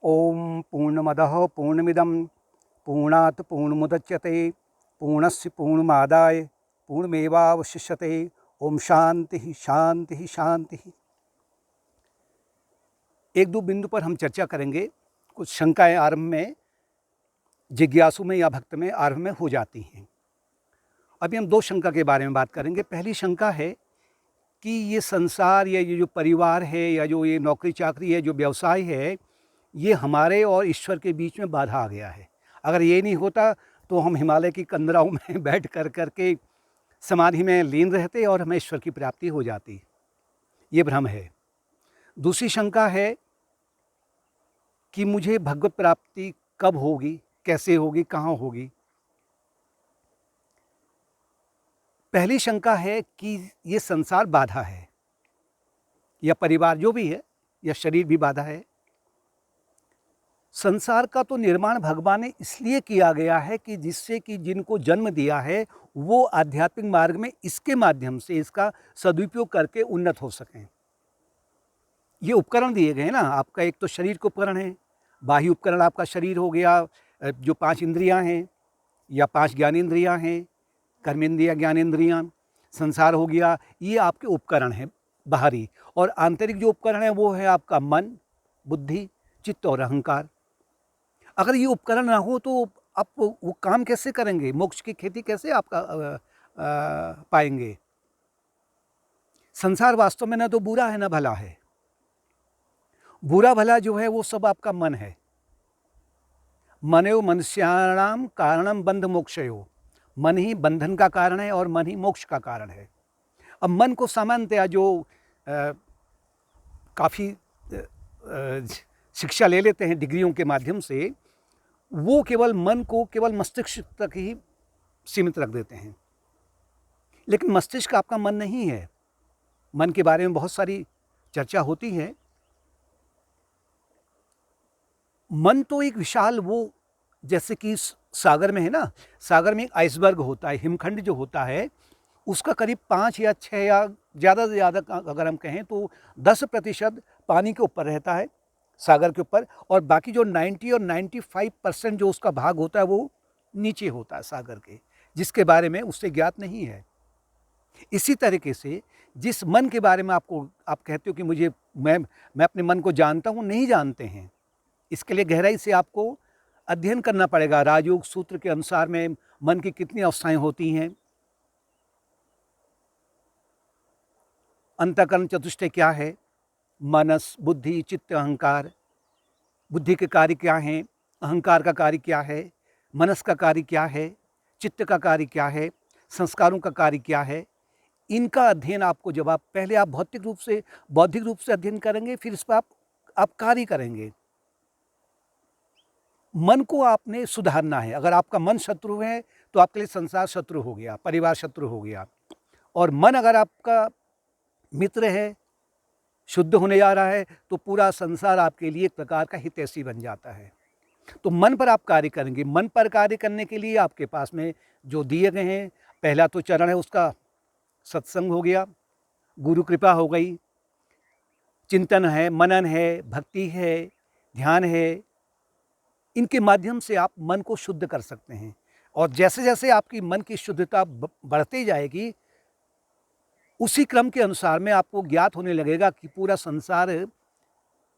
ओम पूर्णमदः पूर्णमिदं पूर्णात् पूर्णमुदच्यते पूर्णस्य पूर्णमादाय पूर्णमेवावशिष्यते। ओम शांति शांति शांति। एक दो बिंदु पर हम चर्चा करेंगे। कुछ शंकाएं आरंभ में, जिज्ञासु में या भक्त में आरंभ में हो जाती हैं। अभी हम दो शंका के बारे में बात करेंगे। पहली शंका है कि ये संसार या ये जो परिवार है या जो ये नौकरी चाकरी है, जो व्यवसाय है, ये हमारे और ईश्वर के बीच में बाधा आ गया है। अगर ये नहीं होता तो हम हिमालय की कंदराओं में बैठ कर के समाधि में लीन रहते और हमें ईश्वर की प्राप्ति हो जाती। ये भ्रम है। दूसरी शंका है कि मुझे भगवत प्राप्ति कब होगी, कैसे होगी, कहाँ होगी। पहली शंका है कि ये संसार बाधा है, या परिवार जो भी है, या शरीर भी बाधा है। संसार का तो निर्माण भगवान ने इसलिए किया गया है कि जिससे कि जिनको जन्म दिया है वो आध्यात्मिक मार्ग में इसके माध्यम से इसका सदुपयोग करके उन्नत हो सकें। ये उपकरण दिए गए हैं ना आपका। एक तो शरीर के उपकरण है, बाह्य उपकरण आपका शरीर हो गया, जो 5 इंद्रियां हैं या 5 ज्ञानेंद्रियां हैं, कर्मेंद्रियां, ज्ञानेंद्रियां, संसार हो गया। ये आपके उपकरण हैं बाहरी। और आंतरिक जो उपकरण है वो है आपका मन, बुद्धि, चित्त और अहंकार। अगर ये उपकरण ना हो तो आप वो काम कैसे करेंगे, मोक्ष की खेती कैसे आपका पाएंगे। संसार वास्तव में ना तो बुरा है ना भला है। बुरा भला जो है वो सब आपका मन है। मनो मनुष्याणाम कारणम बंध मोक्षयो। मन ही बंधन का कारण है और मन ही मोक्ष का कारण है। अब मन को सामान्यतया जो काफ़ी शिक्षा ले लेते हैं डिग्रियों के माध्यम से, वो केवल मन को केवल मस्तिष्क तक ही सीमित रख देते हैं। लेकिन मस्तिष्क आपका मन नहीं है। मन के बारे में बहुत सारी चर्चा होती है। मन तो एक विशाल, वो जैसे कि सागर में है ना, सागर में एक आइसबर्ग होता है, हिमखंड जो होता है उसका करीब 5 या 6 या ज़्यादा से ज़्यादा अगर हम कहें तो 10% पानी के ऊपर रहता है, सागर के ऊपर, और बाकी जो 90 और 95% जो उसका भाग होता है वो नीचे होता है सागर के, जिसके बारे में उससे ज्ञात नहीं है। इसी तरीके से जिस मन के बारे में आप कहते हो कि मैं अपने मन को जानता हूँ, नहीं जानते हैं। इसके लिए गहराई से आपको अध्ययन करना पड़ेगा। राजयोग सूत्र के अनुसार में मन की कितनी अवस्थाएं होती हैं, अंतःकरण चतुष्टय क्या है, मनस, बुद्धि, चित्त, अहंकार। बुद्धि के कार्य क्या हैं, अहंकार का कार्य क्या है, मनस का कार्य क्या है, चित्त का कार्य क्या है, संस्कारों का कार्य क्या है। इनका अध्ययन आपको, जब आप पहले आप भौतिक रूप से, बौद्धिक रूप से अध्ययन करेंगे, फिर इस पर आप कार्य करेंगे। मन को आपने सुधारना है। अगर आपका मन शत्रु है तो आपके लिए संसार शत्रु हो गया, परिवार शत्रु हो गया। और मन अगर आपका मित्र है, शुद्ध होने जा रहा है, तो पूरा संसार आपके लिए एक प्रकार का हितैषी बन जाता है। तो मन पर आप कार्य करेंगे। मन पर कार्य करने के लिए आपके पास में जो दिए गए हैं, पहला तो चरण है उसका सत्संग हो गया, गुरु कृपा हो गई, चिंतन है, मनन है, भक्ति है, ध्यान है। इनके माध्यम से आप मन को शुद्ध कर सकते हैं। और जैसे जैसे आपकी मन की शुद्धता बढ़ती जाएगी, उसी क्रम के अनुसार में आपको ज्ञात होने लगेगा कि पूरा संसार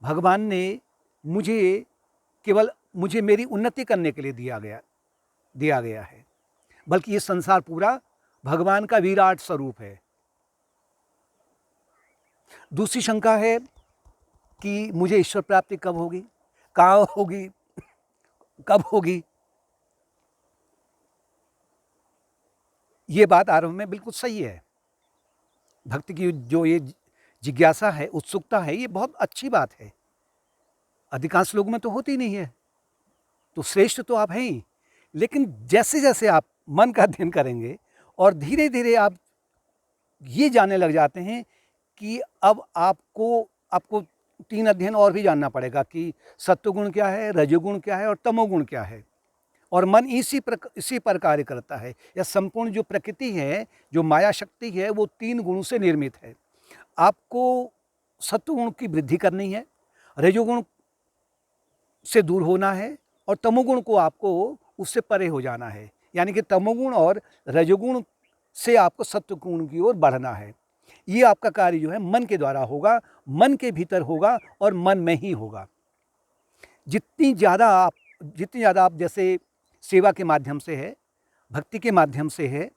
भगवान ने मुझे मेरी उन्नति करने के लिए दिया गया है। बल्कि ये संसार पूरा भगवान का विराट स्वरूप है। दूसरी शंका है कि मुझे ईश्वर प्राप्ति कब होगी, कहाँ होगी, कब होगी। ये बात आरंभ में बिल्कुल सही है। भक्ति की जो ये जिज्ञासा है, उत्सुकता है, ये बहुत अच्छी बात है। अधिकांश लोगों में तो होती नहीं है, तो श्रेष्ठ तो आप हैं ही। लेकिन जैसे जैसे आप मन का अध्ययन करेंगे और धीरे धीरे आप ये जानने लग जाते हैं कि अब आपको 3 अध्ययन और भी जानना पड़ेगा कि सत्वगुण क्या है, रजोगुण क्या है और तमोगुण क्या है। और मन इसी पर कार्य करता है। यह संपूर्ण जो प्रकृति है, जो माया शक्ति है, वो 3 गुणों से निर्मित है। आपको सत्वगुण की वृद्धि करनी है, रजोगुण से दूर होना है और तमोगुण को आपको उससे परे हो जाना है। यानी कि तमोगुण और रजोगुण से आपको सत्वगुण की ओर बढ़ना है। ये आपका कार्य जो है मन के द्वारा होगा, मन के भीतर होगा और मन में ही होगा। जितनी ज़्यादा आप जैसे सेवा के माध्यम से है, भक्ति के माध्यम से है,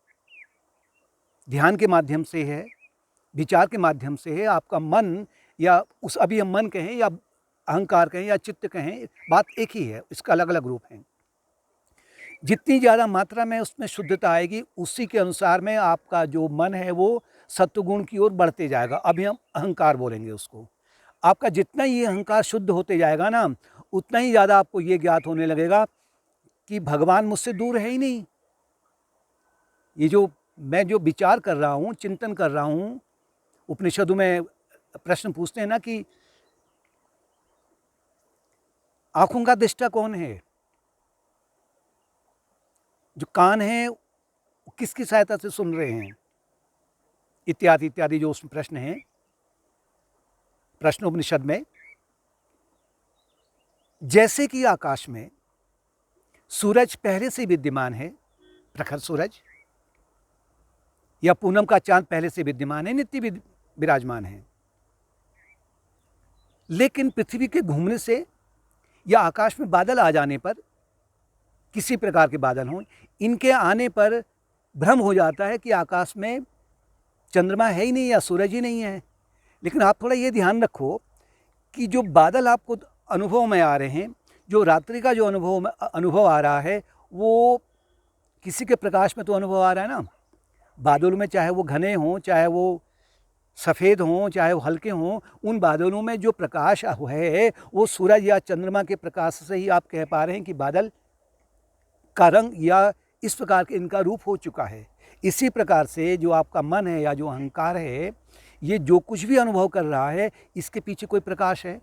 ध्यान के माध्यम से है, विचार के माध्यम से है, आपका मन या उस अभी हम मन कहें या अहंकार कहें या चित्त कहें, बात एक ही है, इसका अलग अलग रूप हैं। जितनी ज़्यादा मात्रा में उसमें शुद्धता आएगी, उसी के अनुसार में आपका जो मन है वो सत्वगुण की ओर बढ़ते जाएगा। अभी हम अहंकार बोलेंगे उसको। आपका जितना ये अहंकार शुद्ध होते जाएगा ना, उतना ही ज़्यादा आपको ये ज्ञात होने लगेगा कि भगवान मुझसे दूर है ही नहीं। ये जो मैं जो विचार कर रहा हूँ, चिंतन कर रहा हूँ, उपनिषदों में प्रश्न पूछते हैं ना कि आँखों का दृष्टा कौन है? जो कान है किसकी सहायता से सुन रहे हैं? इत्यादि इत्यादि जो उसमें प्रश्न हैं, प्रश्नोपनिषद में। जैसे कि आकाश में सूरज पहले से विद्यमान है, प्रखर सूरज, या पूनम का चांद पहले से विद्यमान है, नित्य विराजमान है। लेकिन पृथ्वी के घूमने से या आकाश में बादल आ जाने पर, किसी प्रकार के बादल हों, इनके आने पर भ्रम हो जाता है कि आकाश में चंद्रमा है ही नहीं या सूरज ही नहीं है। लेकिन आप थोड़ा ये ध्यान रखो कि जो बादल आपको अनुभव में आ रहे हैं, जो रात्रि का जो अनुभव आ रहा है, वो किसी के प्रकाश में तो अनुभव आ रहा है ना। बादलों में चाहे वो घने हों, चाहे वो सफ़ेद हों, चाहे वो हल्के हों, उन बादलों में जो प्रकाश है वो सूरज या चंद्रमा के प्रकाश से ही आप कह पा रहे हैं कि बादल का रंग या इस प्रकार के इनका रूप हो चुका है। इसी प्रकार से जो आपका मन है या जो अहंकार है, ये जो कुछ भी अनुभव कर रहा है, इसके पीछे कोई प्रकाश है।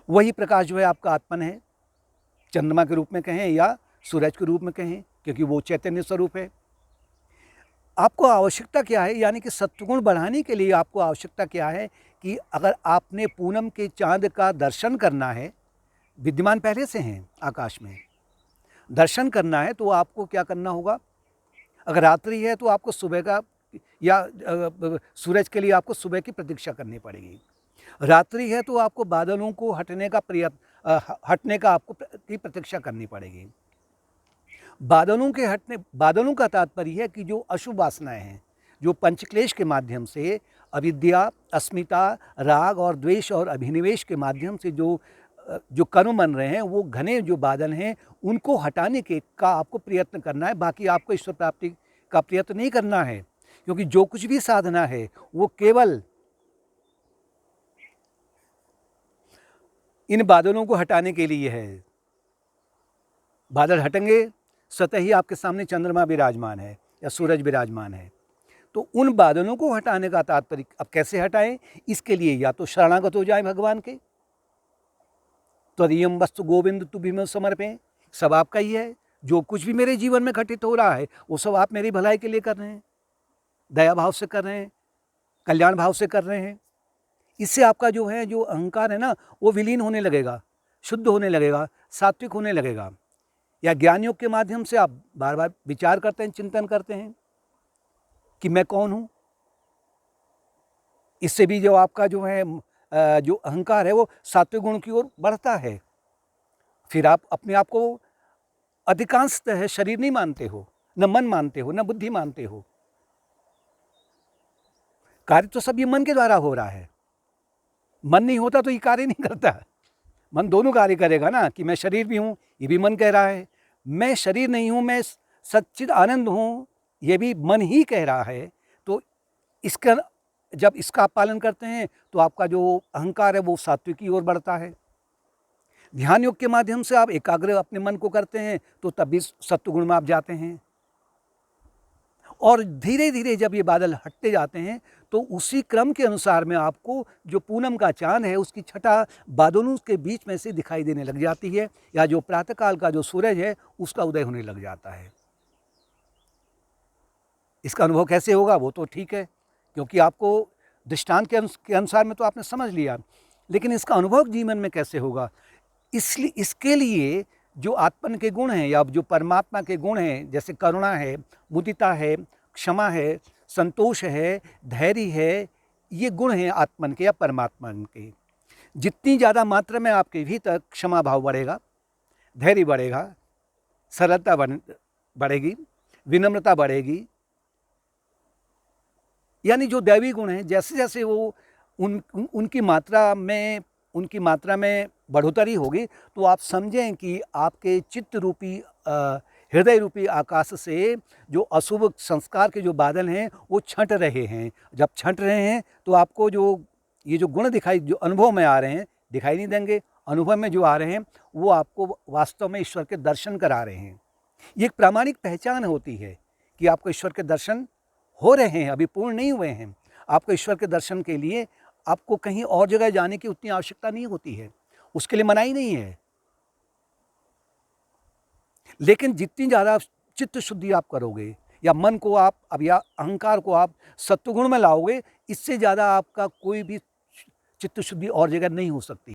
वही प्रकाश जो है आपका आत्मन है, चंद्रमा के रूप में कहें या सूरज के रूप में कहें, क्योंकि वो चैतन्य स्वरूप है। आपको आवश्यकता क्या है, यानी कि सत्वगुण बढ़ाने के लिए आपको आवश्यकता क्या है कि अगर आपने पूनम के चांद का दर्शन करना है, विद्यमान पहले से हैं आकाश में, दर्शन करना है तो आपको क्या करना होगा? अगर रात्रि है तो आपको सुबह का या सूरज के लिए आपको सुबह की प्रतीक्षा करनी पड़ेगी। रात्रि है तो आपको बादलों को हटने का आपको की प्रतीक्षा करनी पड़ेगी। बादलों का तात्पर्य है कि जो अशुभ वासनाएं हैं, जो पंचक्लेश के माध्यम से अविद्या, अस्मिता, राग और द्वेष और अभिनिवेश के माध्यम से जो कर्म बन रहे हैं, वो घने जो बादल हैं, उनको हटाने का आपको प्रयत्न करना है। बाकी आपको ईश्वर प्राप्ति का प्रयत्न नहीं करना है, क्योंकि जो कुछ भी साधना है वो केवल इन बादलों को हटाने के लिए है। बादल हटेंगे, स्वतः ही आपके सामने चंद्रमा विराजमान है या सूरज विराजमान है। तो उन बादलों को हटाने का तात्पर्य अब कैसे हटाएं? इसके लिए या तो शरणागत हो जाए भगवान के, त्वदीयम वस्तु गोविंद तुभ्यमेव समर्पये, सब आपका ही है। जो कुछ भी मेरे जीवन में घटित हो रहा है वो सब आप मेरी भलाई के लिए कर रहे हैं, दया भाव से कर रहे हैं, कल्याण भाव से कर रहे हैं। इससे आपका जो अहंकार है ना, वो विलीन होने लगेगा, शुद्ध होने लगेगा, सात्विक होने लगेगा। या ज्ञान योग के माध्यम से आप बार बार विचार करते हैं, चिंतन करते हैं कि मैं कौन हूँ। इससे भी जो आपका जो अहंकार है वो सात्विक गुण की ओर बढ़ता है। फिर आप अपने आप को अधिकांशतः शरीर नहीं मानते हो, न मन मानते हो, न बुद्धि मानते हो। कार्य तो सब ये मन के द्वारा हो रहा है। मन नहीं होता तो ये कार्य नहीं करता। मन दोनों कार्य करेगा ना, कि मैं शरीर भी हूँ, ये भी मन कह रहा है। मैं शरीर नहीं हूँ, मैं सच्चिद आनंद हूँ, ये भी मन ही कह रहा है। तो जब इसका आप पालन करते हैं तो आपका जो अहंकार है वो सात्विक की ओर बढ़ता है। ध्यान योग के माध्यम से आप एकाग्र अपने मन को करते हैं तो तब भी सत्वगुण में आप जाते हैं। और धीरे धीरे जब ये बादल हटते जाते हैं तो उसी क्रम के अनुसार में आपको जो पूनम का चांद है उसकी छटा बादलों के बीच में से दिखाई देने लग जाती है, या जो प्रातःकाल का जो सूरज है उसका उदय होने लग जाता है। इसका अनुभव कैसे होगा वो तो ठीक है, क्योंकि आपको दृष्टांत के अनुसार में तो आपने समझ लिया, लेकिन इसका अनुभव जीवन में कैसे होगा? इसलिए इसके लिए जो आत्मन के गुण हैं या जो परमात्मा के गुण हैं, जैसे करुणा है, मुदिता है, क्षमा है, संतोष है, धैर्य है, ये गुण हैं आत्मन के या परमात्मा के। जितनी ज़्यादा मात्रा में आपके भीतर क्षमा भाव बढ़ेगा, धैर्य बढ़ेगा, सरलता बढ़ेगी, विनम्रता बढ़ेगी, यानी जो दैवी गुण हैं जैसे जैसे वो उनकी मात्रा में बढ़ोतरी होगी, तो आप समझें कि आपके चित्त रूपी हृदय रूपी आकाश से जो अशुभ संस्कार के जो बादल हैं वो छंट रहे हैं। जब छंट रहे हैं तो आपको ये जो गुण जो अनुभव में आ रहे हैं, दिखाई नहीं देंगे, अनुभव में जो आ रहे हैं वो आपको वास्तव में ईश्वर के दर्शन करा रहे हैं। ये एक प्रामाणिक पहचान होती है कि आपको ईश्वर के दर्शन हो रहे हैं, अभी पूर्ण नहीं हुए हैं। आपको ईश्वर के दर्शन के लिए आपको कहीं और जगह जाने की उतनी आवश्यकता नहीं होती है, उसके लिए मनाही नहीं है। लेकिन जितनी ज़्यादा चित्त शुद्धि आप करोगे या मन को आप या अहंकार को आप सत्वगुण में लाओगे, इससे ज़्यादा आपका कोई भी चित्त शुद्धि और जगह नहीं हो सकती।